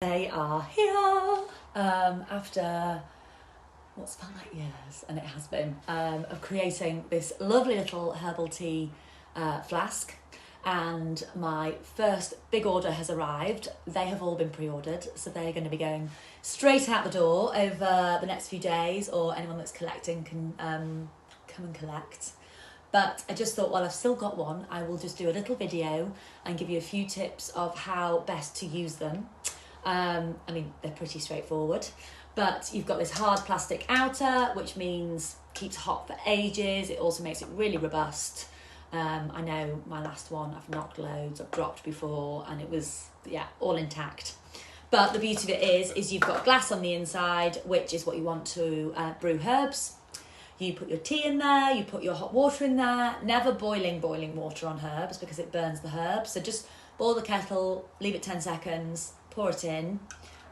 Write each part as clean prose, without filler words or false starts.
They are here after what's felt like years, and it has been, of creating this lovely little herbal tea flask. And my first big order has arrived. They have all been pre-ordered, so they're going to be going straight out the door over the next few days, or anyone that's collecting can come and collect. But I just thought, while I've still got one, I will just do a little video and give you a few tips of how best to use them. I mean, they're pretty straightforward, but you've got this hard plastic outer, which means keeps hot for ages. It also makes it really robust. I know my last one, I've knocked loads, I've dropped before, and it was, all intact. But the beauty of it is you've got glass on the inside, which is what you want to brew herbs. You put your tea in there, you put your hot water in there, never boiling water on herbs because it burns the herbs. So just boil the kettle, leave it 10 seconds, pour it in,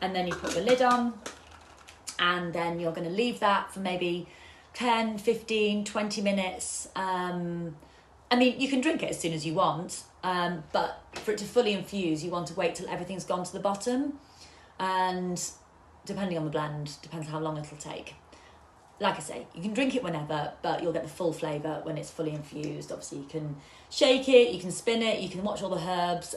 and then you put the lid on, and then you're going to leave that for maybe 10, 15, 20 minutes. I mean, you can drink it as soon as you want, but for it to fully infuse, you want to wait till everything's gone to the bottom, and depending on the blend, depends how long it'll take. Like I say, you can drink it whenever, but you'll get the full flavour when it's fully infused. Obviously, you can shake it, you can spin it, you can watch all the herbs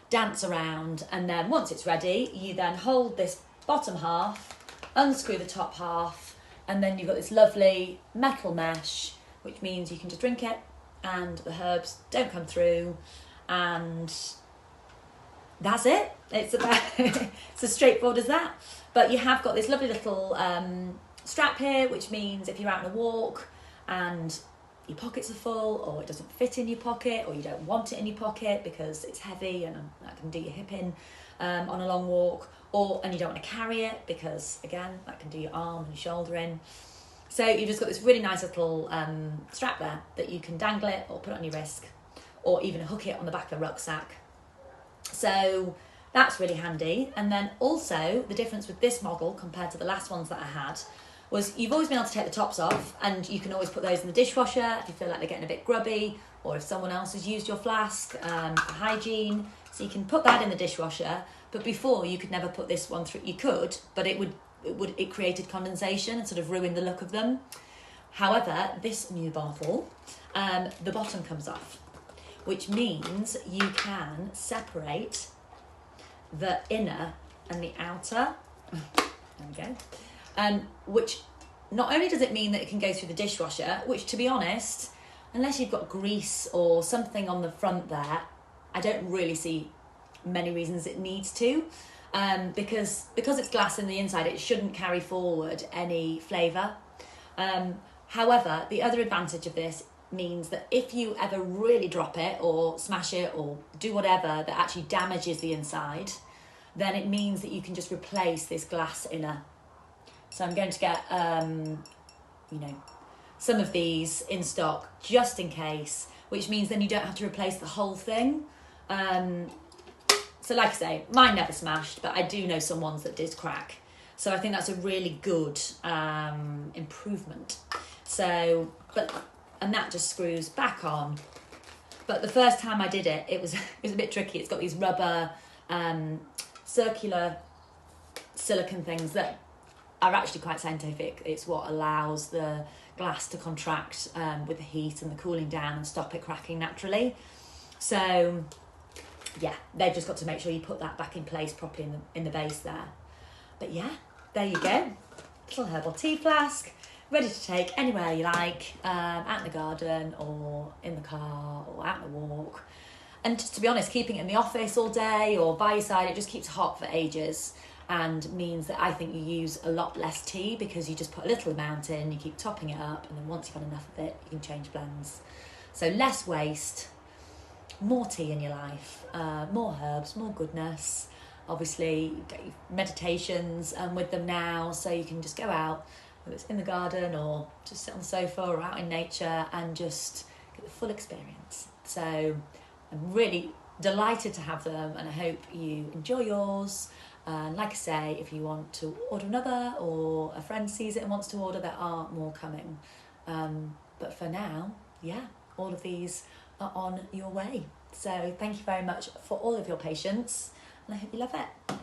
dance around, and then once it's ready, you then hold this bottom half, unscrew the top half, and then you've got this lovely metal mesh, which means you can just drink it and the herbs don't come through, and that's it. It's about it's as straightforward as that. But you have got this lovely little strap here, which means if you're out on a walk and your pockets are full, or it doesn't fit in your pocket, or you don't want it in your pocket because it's heavy and that can do your hip in on a long walk, and you don't want to carry it because, again, that can do your arm and your shoulder in. So you've just got this really nice little strap there that you can dangle it or put it on your wrist, or even hook it on the back of a rucksack. So that's really handy. And then also the difference with this model compared to the last ones that I had was you've always been able to take the tops off, and you can always put those in the dishwasher if you feel like they're getting a bit grubby, or if someone else has used your flask for hygiene. So you can put that in the dishwasher. But before, you could never put this one through. You could, but it created condensation and sort of ruined the look of them. However, this new bottle, the bottom comes off, which means you can separate the inner and the outer. There we go. Which not only does it mean that it can go through the dishwasher, which, to be honest, unless you've got grease or something on the front there, I don't really see many reasons it needs to, because it's glass in the inside, it shouldn't carry forward any flavour. However, the other advantage of this means that if you ever really drop it or smash it or do whatever that actually damages the inside, then it means that you can just replace this glass inner. So I'm going to get, some of these in stock just in case, which means then you don't have to replace the whole thing. So like I say, mine never smashed, but I do know some ones that did crack. So I think that's a really good improvement. And that just screws back on. But the first time I did it, it was a bit tricky. It's got these rubber circular silicone things that are actually quite scientific. It's what allows the glass to contract with the heat and the cooling down and stop it cracking naturally. So yeah, they've just got to make sure you put that back in place properly in the base there. But yeah, there you go. Little herbal tea flask, ready to take anywhere you like, out in the garden or in the car or out on a walk. And just to be honest, keeping it in the office all day or by your side, it just keeps hot for ages, and means that I think you use a lot less tea because you just put a little amount in, you keep topping it up, and then once you've had enough of it, you can change blends. So less waste, more tea in your life, more herbs, more goodness. Obviously, you get your meditations with them now, so you can just go out, whether it's in the garden or just sit on the sofa or out in nature and just get the full experience. So I'm really delighted to have them, and I hope you enjoy yours. And like I say, if you want to order another, or a friend sees it and wants to order, there are more coming. But for now, all of these are on your way. So thank you very much for all of your patience. and I hope you love it.